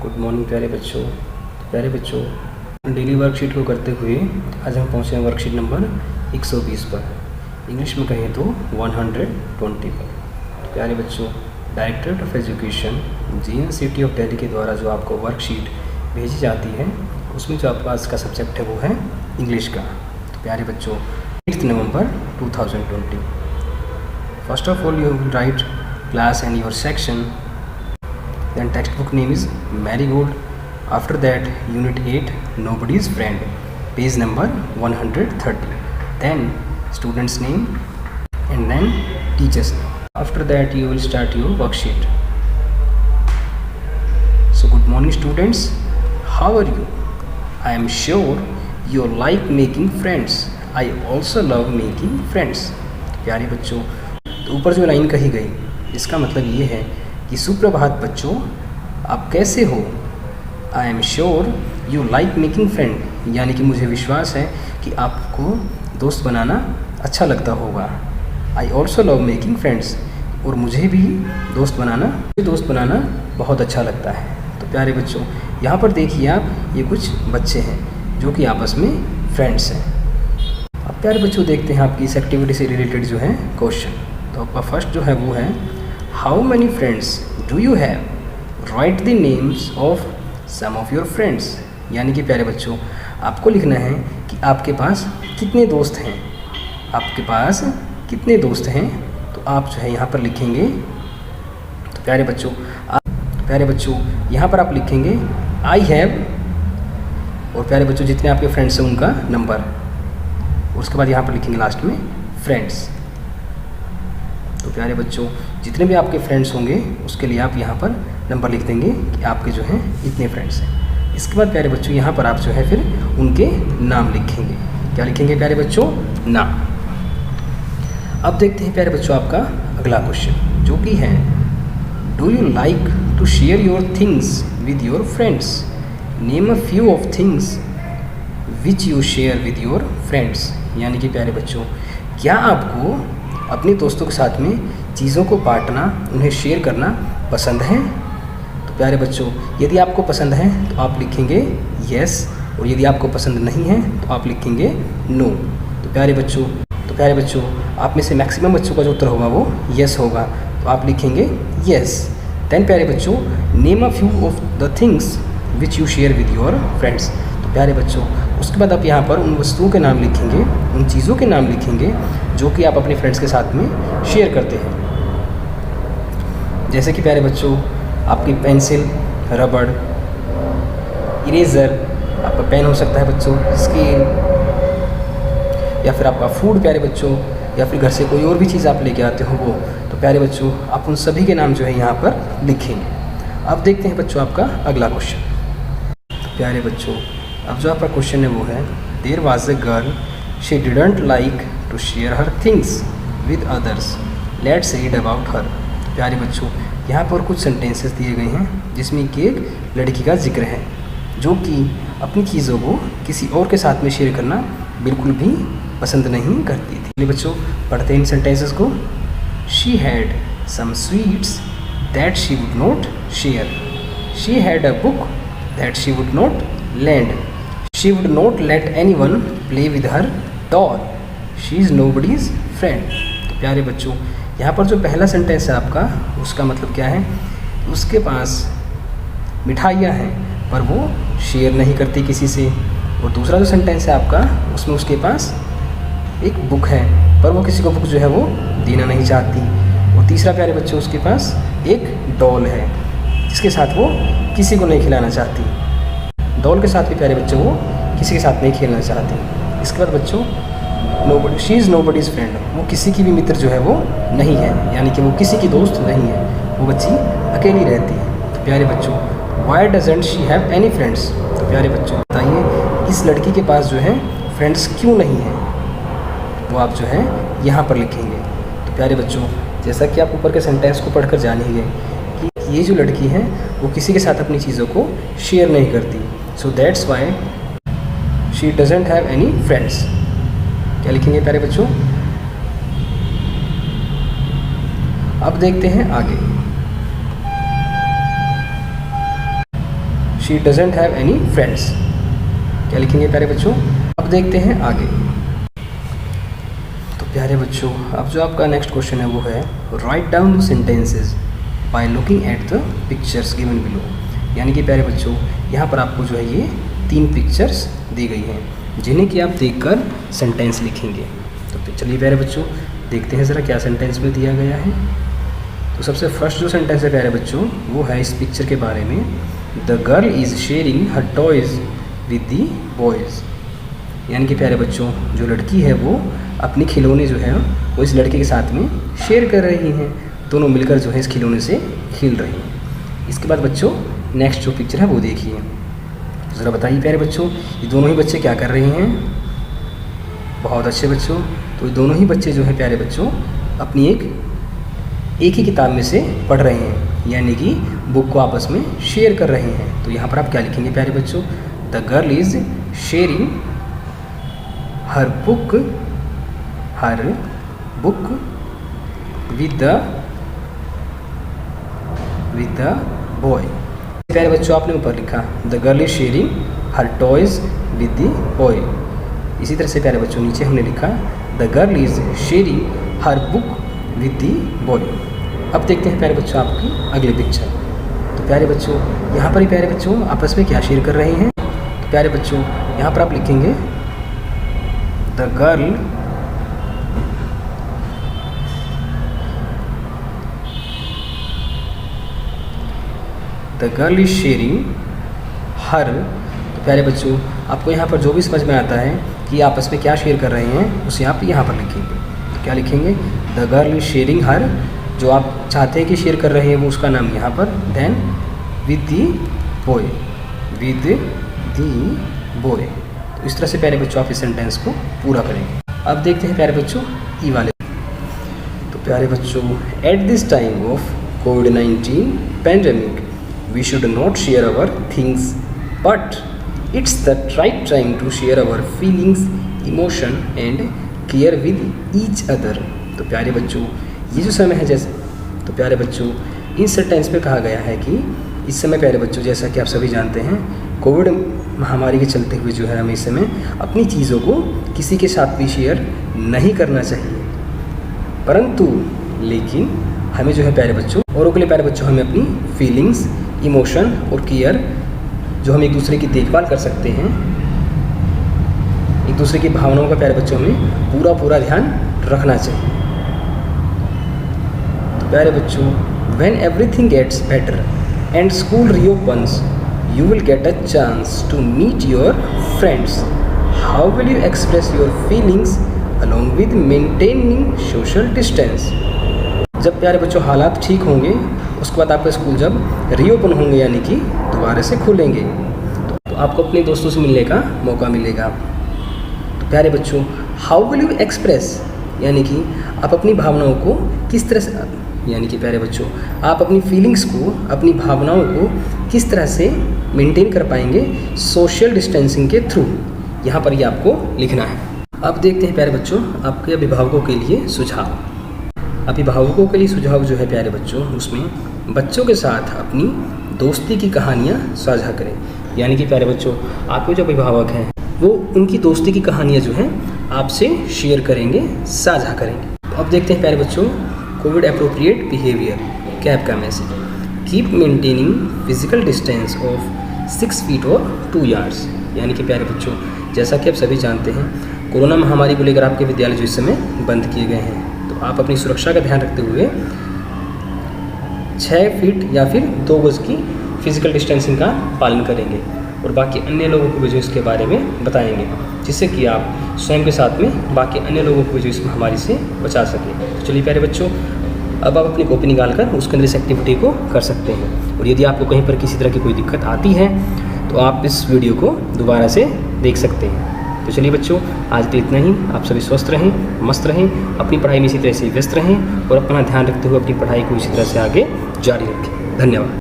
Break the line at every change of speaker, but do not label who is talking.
Good morning प्यारे बच्चों। प्यारे बच्चों, डेली वर्कशीट को करते हुए आज हम पहुँचे हैं वर्कशीट नंबर 120 पर, इंग्लिश में कहें तो 120 पर। प्यारे बच्चों, directorate of education JNCT of Delhi के द्वारा जो आपको वर्कशीट भेजी जाती है उसमें जो आपका आज का सब्जेक्ट है वो है इंग्लिश का। तो प्यारे बच्चों, 8 नवंबर 2020, first of all you right class and your section, then textbook name is Marigold. After that unit 8 nobody's friend, page number 130, then student's name and then teacher's name. After that you will start your worksheet. So good morning students, how are you? I am sure you like making friends. I also love making friends. प्यारे बच्चों, तो ऊपर जो line कही गई इसका मतलब ये है कि सुप्रभात बच्चों, आप कैसे हो। I am sure you like making friend, यानी कि मुझे विश्वास है कि आपको दोस्त बनाना अच्छा लगता होगा। I also love making friends, और मुझे भी दोस्त बनाना बहुत अच्छा लगता है। तो प्यारे बच्चों, यहाँ पर देखिए आप, ये कुछ बच्चे हैं जो कि आपस में फ्रेंड्स हैं। अब प्यारे बच्चों देखते हैं आपकी इस एक्टिविटी से रिलेटेड जो है क्वेश्चन। तो आपका फर्स्ट जो है वो है, how many friends do you have, write the names of some of your friends. यानी कि प्यारे बच्चों, आपको लिखना है कि आपके पास कितने दोस्त हैं। आपके पास कितने दोस्त हैं तो आप जो है यहाँ पर लिखेंगे। तो प्यारे बच्चों यहाँ पर आप लिखेंगे आई हैव, और प्यारे बच्चों जितने आपके फ्रेंड्स हैं उनका नंबर, उसके बाद यहाँ पर लिखेंगे लास्ट में फ्रेंड्स। तो प्यारे बच्चों, जितने भी आपके फ्रेंड्स होंगे उसके लिए आप यहाँ पर नंबर लिख देंगे कि आपके जो हैं इतने फ्रेंड्स हैं। इसके बाद प्यारे बच्चों यहाँ पर आप जो है फिर उनके नाम लिखेंगे। क्या लिखेंगे प्यारे बच्चों? नाम। अब देखते हैं प्यारे बच्चों आपका अगला क्वेश्चन, जो कि है, do you like to share your things with your friends, name a few of things which you share with your friends. यानी कि प्यारे बच्चों, क्या आपको अपने दोस्तों के साथ में चीज़ों को बांटना, उन्हें शेयर करना पसंद है? तो प्यारे बच्चों, यदि आपको पसंद है तो आप लिखेंगे यस, और यदि आपको पसंद नहीं है तो आप लिखेंगे नो। तो प्यारे बच्चों आप में से मैक्सिमम बच्चों का जो उत्तर होगा वो यस होगा, तो आप लिखेंगे यस। देन प्यारे बच्चों, name a few of the things which you share with your friends. तो प्यारे बच्चों, उसके बाद आप यहाँ पर उन वस्तुओं के नाम लिखेंगे, उन चीज़ों के नाम लिखेंगे जो कि आप अपने फ्रेंड्स के साथ में शेयर करते हैं। जैसे कि प्यारे बच्चों, आपकी पेंसिल, रबड़, इरेज़र, आपका पेन हो सकता है बच्चों, स्केल, या फिर आपका फूड प्यारे बच्चों, या फिर घर से कोई और भी चीज़ आप लेके आते हो वो। तो प्यारे बच्चों, आप उन सभी के नाम जो है यहाँ पर लिखेंगे। अब देखते हैं बच्चों आपका अगला क्वेश्चन। प्यारे बच्चों, अब जो आपका क्वेश्चन है वो है, there was a girl, she didn't like to share her things with others, let's read about her. प्यारे बच्चों, यहाँ पर कुछ सेंटेंसेस दिए गए हैं जिसमें कि एक लड़की का जिक्र है जो कि अपनी चीज़ों को किसी और के साथ में शेयर करना बिल्कुल भी पसंद नहीं करती थी। बच्चों, पढ़ते हैं इन सेंटेंसेस को। She had some sweets that she would not share, she had a book that she would not lend, she would not let anyone play with her doll, she is nobody's friend। तो प्यारे बच्चों, यहाँ पर जो पहला sentence है आपका, उसका मतलब क्या है? उसके पास मिठाइयाँ हैं पर वो शेयर नहीं करती किसी से। और दूसरा जो सेंटेंस है आपका, उसमें उसके पास एक बुक है पर वो किसी को बुक जो है वो देना नहीं चाहती। और तीसरा प्यारे बच्चों, उसके पास एक डॉल है जिसके साथ वो किसी को नहीं खिलाना चाहती। डॉल के साथ भी प्यारे बच्चों वो किसी के साथ नहीं खेलना चाहती। इसके बाद बच्चों, नोबडी, शी इज़ नोबडीज़ फ्रेंड, वो किसी की भी मित्र जो है वो नहीं है, यानी कि वो किसी की दोस्त नहीं है, वो बच्ची अकेली रहती है। तो प्यारे बच्चों, why doesn't she have any friends. तो प्यारे बच्चों बताइए, इस लड़की के पास जो है फ्रेंड्स क्यों नहीं है, वो आप जो है यहाँ पर लिखेंगे। तो प्यारे बच्चों, जैसा कि आप ऊपर के सेंटेंस को पढ़कर जान ही गए कि ये जो लड़की है वो किसी के साथ अपनी चीज़ों को शेयर नहीं करती। So that's why she doesn't have any friends। क्या लिखेंगे प्यारे बच्चों? अब देखते हैं आगे। She doesn't have any friends. क्या लिखेंगे प्यारे बच्चों? अब देखते हैं आगे। तो प्यारे बच्चों अब जो आपका नेक्स्ट क्वेश्चन है वो है write down the sentences by looking at the pictures given below. यानी कि प्यारे बच्चों यहाँ पर आपको जो है ये 3 पिक्चर्स दी गई हैं जिन्हें कि आप देखकर सेंटेंस लिखेंगे। तो चलिए प्यारे बच्चों देखते हैं ज़रा क्या सेंटेंस में दिया गया है। तो सबसे फर्स्ट जो सेंटेंस है प्यारे बच्चों वो है इस पिक्चर के बारे में, the girl is sharing her toys with the boys. यानी कि प्यारे बच्चों जो लड़की है वो अपनी खिलौने जो है वो इस लड़के के साथ में शेयर कर रही हैं, दोनों मिलकर जो है इस खिलौने से खेल रही हैं। इसके बाद बच्चों नेक्स्ट जो पिक्चर है वो देखिए। तो ज़रा बताइए प्यारे बच्चों ये दोनों ही बच्चे क्या कर रहे हैं? बहुत अच्छे बच्चों, तो ये दोनों ही बच्चे जो है प्यारे बच्चों अपनी एक ही किताब में से पढ़ रहे हैं, यानी कि बुक को आपस में शेयर कर रहे हैं। तो यहाँ पर आप क्या लिखेंगे प्यारे बच्चों? The girl is sharing her book with the boy. प्यारे बच्चों आपने ऊपर लिखा the girl is sharing her toys with the boy. इसी तरह से प्यारे बच्चों नीचे हमने लिखा the girl is sharing her book with the boy. अब देखते हैं प्यारे बच्चों आपकी अगली पिक्चर। तो प्यारे बच्चों यहाँ पर ही प्यारे बच्चों आपस में क्या शेयर कर रहे हैं? तो प्यारे बच्चों यहाँ पर आप लिखेंगे the girl is sharing her. तो प्यारे बच्चों आपको यहाँ पर जो भी समझ में आता है कि आपस में क्या शेयर कर रहे हैं उसे आप यहाँ पर लिखेंगे। तो क्या लिखेंगे? The girl is sharing her, जो आप चाहते हैं कि शेयर कर रहे हैं वो उसका नाम यहाँ पर, देन विद दी बॉय, तो इस तरह से प्यारे बच्चों आप इस सेंटेंस को पूरा करेंगे। अब देखते हैं प्यारे बच्चों ई वाले। तो प्यारे बच्चों एट दिस टाइम ऑफ कोविड-19 pandemic we should not share our things but it's the right time to share our feelings, emotion and care with each other. तो प्यारे बच्चों ये जो समय है जैसे, तो प्यारे बच्चों इस सेंटेंस में कहा गया है कि इस समय प्यारे बच्चों जैसा कि आप सभी जानते हैं कोविड महामारी के चलते हुए जो है हमें इस समय अपनी चीज़ों को किसी के साथ भी शेयर नहीं करना चाहिए, परंतु लेकिन हमें जो है प्यारे बच्चों औरों के लिए प्यारे बच्चों हमें अपनी फीलिंग्स, इमोशन और केयर जो हम एक दूसरे की देखभाल कर सकते हैं, एक दूसरे की भावनाओं का प्यारे बच्चों में पूरा ध्यान रखना चाहिए। तो प्यारे बच्चों when everything gets better and school reopens you will get a chance to meet your friends. How will you express your feelings along with maintaining social distance? जब प्यारे बच्चों हालात ठीक होंगे उसके बाद आपका स्कूल जब रीओपन होंगे यानी कि दोबारा से खुलेंगे तो आपको अपने दोस्तों से मिलने का मौका मिलेगा। तो प्यारे बच्चों हाउ विल यू एक्सप्रेस यानी कि आप अपनी भावनाओं को किस तरह से, यानी कि प्यारे बच्चों आप अपनी फीलिंग्स को, अपनी भावनाओं को किस तरह से मेंटेन कर पाएंगे सोशल डिस्टेंसिंग के थ्रू, यहाँ पर ये आपको लिखना है। अब देखते हैं प्यारे बच्चों आपके अभिभावकों के लिए सुझाव। अभिभावकों के लिए सुझाव जो है प्यारे बच्चों उसमें बच्चों के साथ अपनी दोस्ती की कहानियाँ साझा करें। यानी कि प्यारे बच्चों आपके जो अभिभावक हैं वो उनकी दोस्ती की कहानियाँ जो हैं आपसे शेयर करेंगे, साझा करेंगे। अब देखते हैं प्यारे बच्चों कोविड अप्रोप्रिएट बिहेवियर कैप का message, keep maintaining physical distance of 6 feet और 2 यार्ड्स। यानी कि प्यारे बच्चों जैसा कि आप सभी जानते हैं कोरोना महामारी को लेकर आपके विद्यालय जो इस समय बंद किए गए हैं, तो आप अपनी सुरक्षा का ध्यान रखते हुए 6 फीट या फिर 2 गज की फिजिकल डिस्टेंसिंग का पालन करेंगे और बाकी अन्य लोगों को भी जो इसके बारे में बताएंगे, जिससे कि आप स्वयं के साथ में बाकी अन्य लोगों को भी जो इस महामारी से बचा सकें। तो चलिए प्यारे बच्चों अब आप अपनी कॉपी निकाल कर उसके अंदर इस एक्टिविटी को कर सकते हैं। और यदि आपको कहीं पर किसी तरह की कोई दिक्कत आती है तो आप इस वीडियो को दोबारा से देख सकते हैं। तो चलिए बच्चों आज के लिए इतना ही। आप सभी स्वस्थ रहें, मस्त रहें, अपनी पढ़ाई में इसी तरह से व्यस्त रहें और अपना ध्यान रखते हुए अपनी पढ़ाई को इसी तरह से आगे जारी रखें। धन्यवाद।